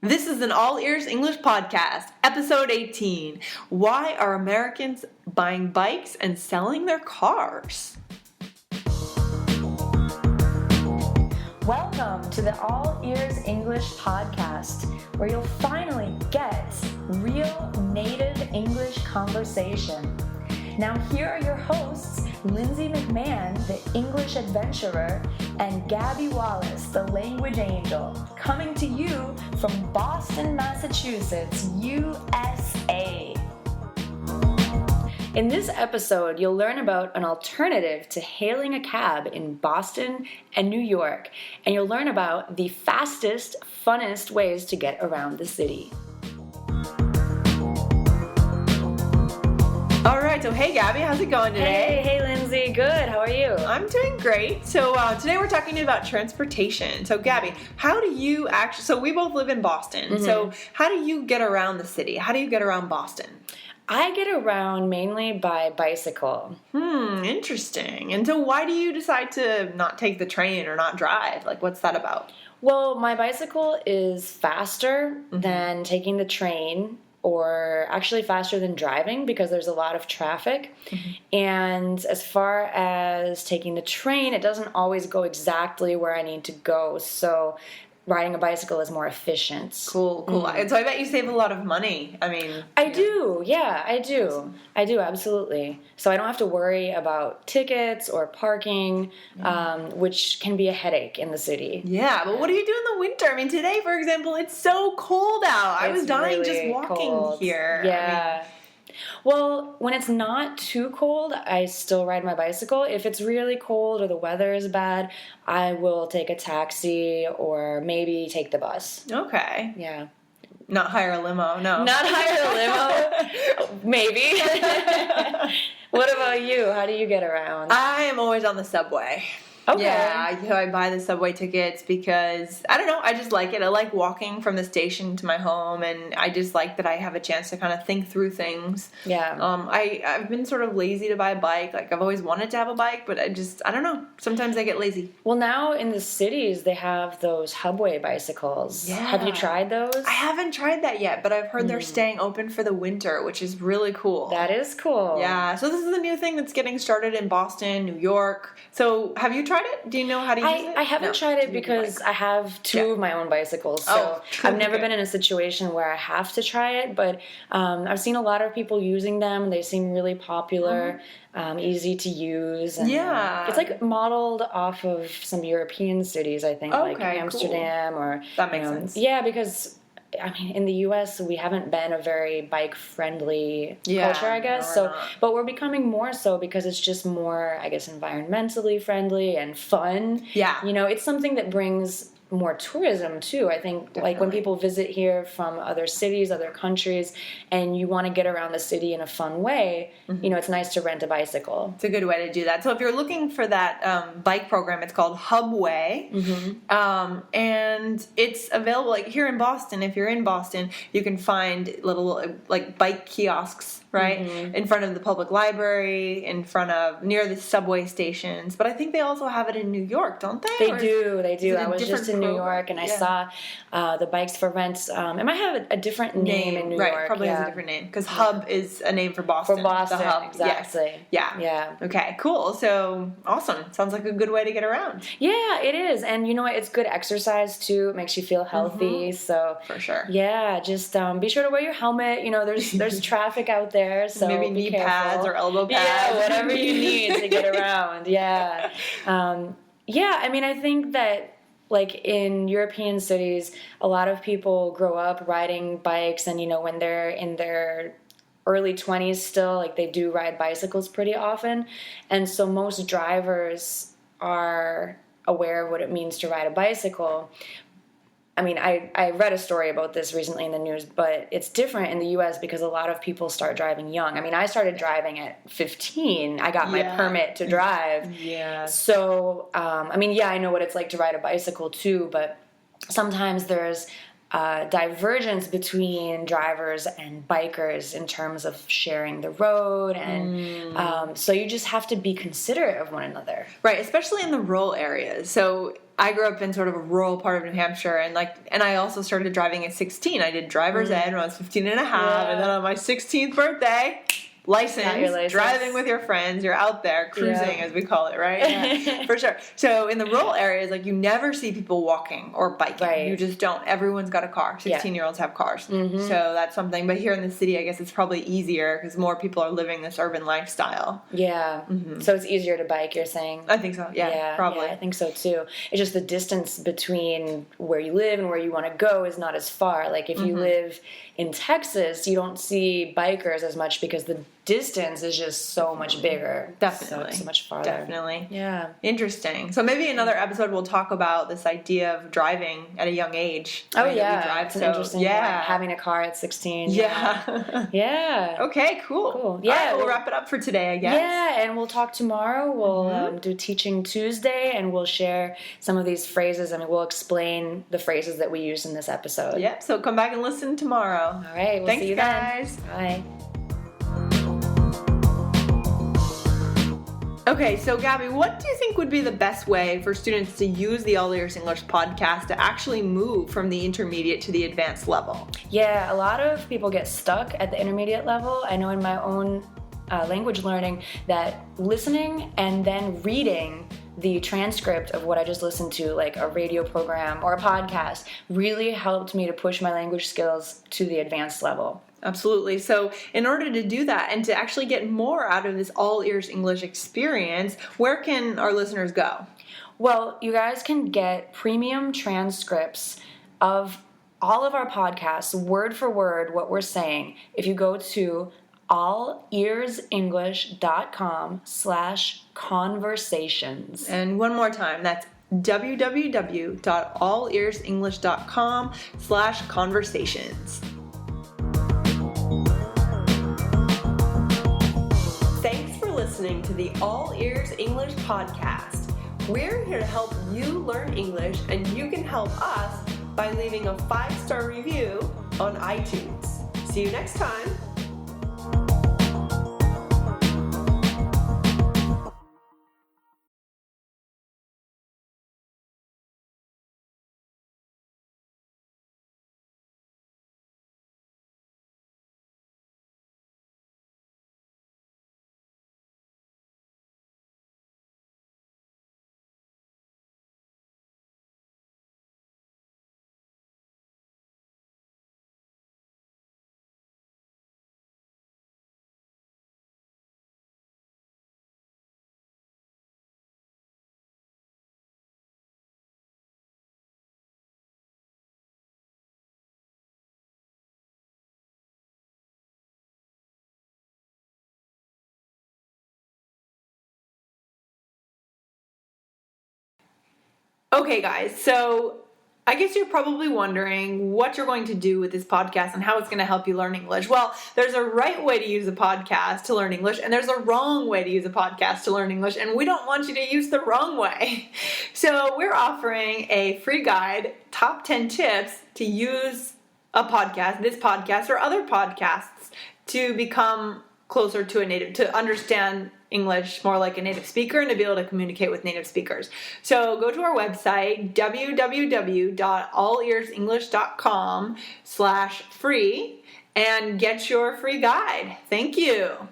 This is an All Ears English podcast, episode 18. Why are Americans buying bikes and selling their cars? Welcome to the All Ears English podcast, where you'll finally get real native English conversation. Now here are your hosts, Lindsay McMahon, the English adventurer, and Gabby Wallace, the language angel, coming to you from Boston, Massachusetts, USA. In this episode, you'll learn about an alternative to hailing a cab in Boston and New York, and you'll learn about the fastest, funnest ways to get around the city. All right, so hey Gabby, how's it going today? Hey Lindsay, good. How are you? I'm doing great. So today we're talking about transportation. So Gabby, how do you actually, so we both live in Boston, so how do you get around the city? How do you get around Boston? I get around mainly by bicycle. Interesting. And so why do you decide to not take the train or not drive? Like, what's that about? Well, my bicycle is faster than taking the train, or actually faster than driving because there's a lot of traffic. And as far as taking the train, it doesn't always go exactly where I need to go. So riding a bicycle is more efficient. Cool. And so I bet you save a lot of money. I mean... I do, absolutely. So I don't have to worry about tickets or parking, which can be a headache in the city. Yeah, but what do you do in the winter? I mean, today, for example, it's so cold out. I was dying really just walking cold here. Yeah. Well, when it's not too cold, I still ride my bicycle. If it's really cold or the weather is bad, I will take a taxi or maybe take the bus. Okay. Yeah. Not hire a limo, no. Not hire a limo? Maybe. What about you? How do you get around? I am always on the subway. Okay. Yeah, so I buy the subway tickets because, I don't know, I just like it. I like walking from the station to my home, and I just like that I have a chance to kind of think through things. Yeah. I've been sort of lazy to buy a bike. Like, I've always wanted to have a bike, but I don't know. Sometimes I get lazy. Well, now in the cities, they have those Hubway bicycles. Yeah. Have you tried those? I haven't tried that yet, but I've heard they're staying open for the winter, which is really cool. That is cool. Yeah, so this is a new thing that's getting started in Boston, New York. So have you tried it? Do you know how to use it? I haven't tried it because I have two of my own bicycles, so I've never been in a situation where I have to try it, but I've seen a lot of people using them. They seem really popular, easy to use. And, it's like modeled off of some European cities, I think, like Amsterdam or... That makes sense. Yeah, because... I mean, in the U.S., we haven't been a very bike-friendly culture, I guess. But we're becoming more so because it's just more, I guess, environmentally friendly and fun. Yeah. You know, it's something that brings more tourism, too. I think, like, when people visit here from other cities, other countries, and you want to get around the city in a fun way, you know, it's nice to rent a bicycle. It's a good way to do that. So if you're looking for that bike program, it's called Hubway. And it's available, like, here in Boston. If you're in Boston, you can find little, like, bike kiosks, right? In front of the public library, near the subway stations. But I think they also have it in New York, don't they? They do. I was just in New York, and I saw the Bikes for Rent. It might have a different name in New York. Right, probably has a different name, because Hub is a name for Boston. For Boston, the Hub. exactly. Yes. Yeah. Okay, cool. So, awesome. Sounds like a good way to get around. Yeah, it is. And you know what? It's good exercise, too. It makes you feel healthy. So for sure. Yeah, just be sure to wear your helmet. You know, there's traffic out there, so maybe knee pads or elbow pads. Yeah, whatever you need to get around. Yeah. I mean, I think that, like, in European cities, a lot of people grow up riding bikes, and, you know, when they're in their early 20s still, like, they do ride bicycles pretty often. And so most drivers are aware of what it means to ride a bicycle. I mean, I read a story about this recently in the news, but it's different in the U.S. because a lot of people start driving young. I mean, I started driving at 15. I got my permit to drive. Yeah. So, I know what it's like to ride a bicycle, too, but sometimes there's divergence between drivers and bikers in terms of sharing the road, and so you just have to be considerate of one another. Right, especially in the rural areas. So I grew up in sort of a rural part of New Hampshire, and I also started driving at 16. I did driver's ed when I was 15 and a half, and then on my 16th birthday, license, driving with your friends, you're out there cruising, as we call it, right? Yeah, for sure. So in the rural areas, like, you never see people walking or biking. Right. You just don't. Everyone's got a car. 16-year-olds have cars. So that's something. But here in the city, I guess it's probably easier because more people are living this urban lifestyle. Yeah. So it's easier to bike, you're saying? I think so. Yeah, probably. Yeah, I think so too. It's just the distance between where you live and where you want to go is not as far. Like if you live in Texas, you don't see bikers as much because the distance is just so much bigger. Definitely. So much farther. Definitely. Yeah. Interesting. So maybe another episode we'll talk about this idea of driving at a young age. Oh, yeah. It's an interesting point. Having a car at 16. Yeah. Yeah. Okay, cool. Yeah. All right, we'll wrap it up for today, I guess. Yeah, and we'll talk tomorrow. We'll do Teaching Tuesday, and we'll share some of these phrases. I mean, we'll explain the phrases that we used in this episode. Yep, so come back and listen tomorrow. All right, we'll see you guys. Then. Bye. Okay, so Gabby, what do you think would be the best way for students to use the All Ears English podcast to actually move from the intermediate to the advanced level? Yeah, a lot of people get stuck at the intermediate level. I know in my own language learning that listening and then reading the transcript of what I just listened to, like a radio program or a podcast, really helped me to push my language skills to the advanced level. Absolutely. So in order to do that and to actually get more out of this All Ears English experience, where can our listeners go? Well, you guys can get premium transcripts of all of our podcasts, word for word, what we're saying, if you go to allearsenglish.com/conversations. And one more time, that's www.allearsenglish.com/conversations. Thanks for listening to the All Ears English podcast. We're here to help you learn English, and you can help us by leaving a 5-star review on iTunes. See you next time. Okay, guys, so I guess you're probably wondering what you're going to do with this podcast and how it's going to help you learn English. Well, there's a right way to use a podcast to learn English, and there's a wrong way to use a podcast to learn English, and we don't want you to use the wrong way. So we're offering a free guide, top 10 tips to use a podcast, this podcast, or other podcasts to become closer to a native, to understand English more like a native speaker and to be able to communicate with native speakers. So go to our website, www.allearsenglish.com/free, and get your free guide. Thank you.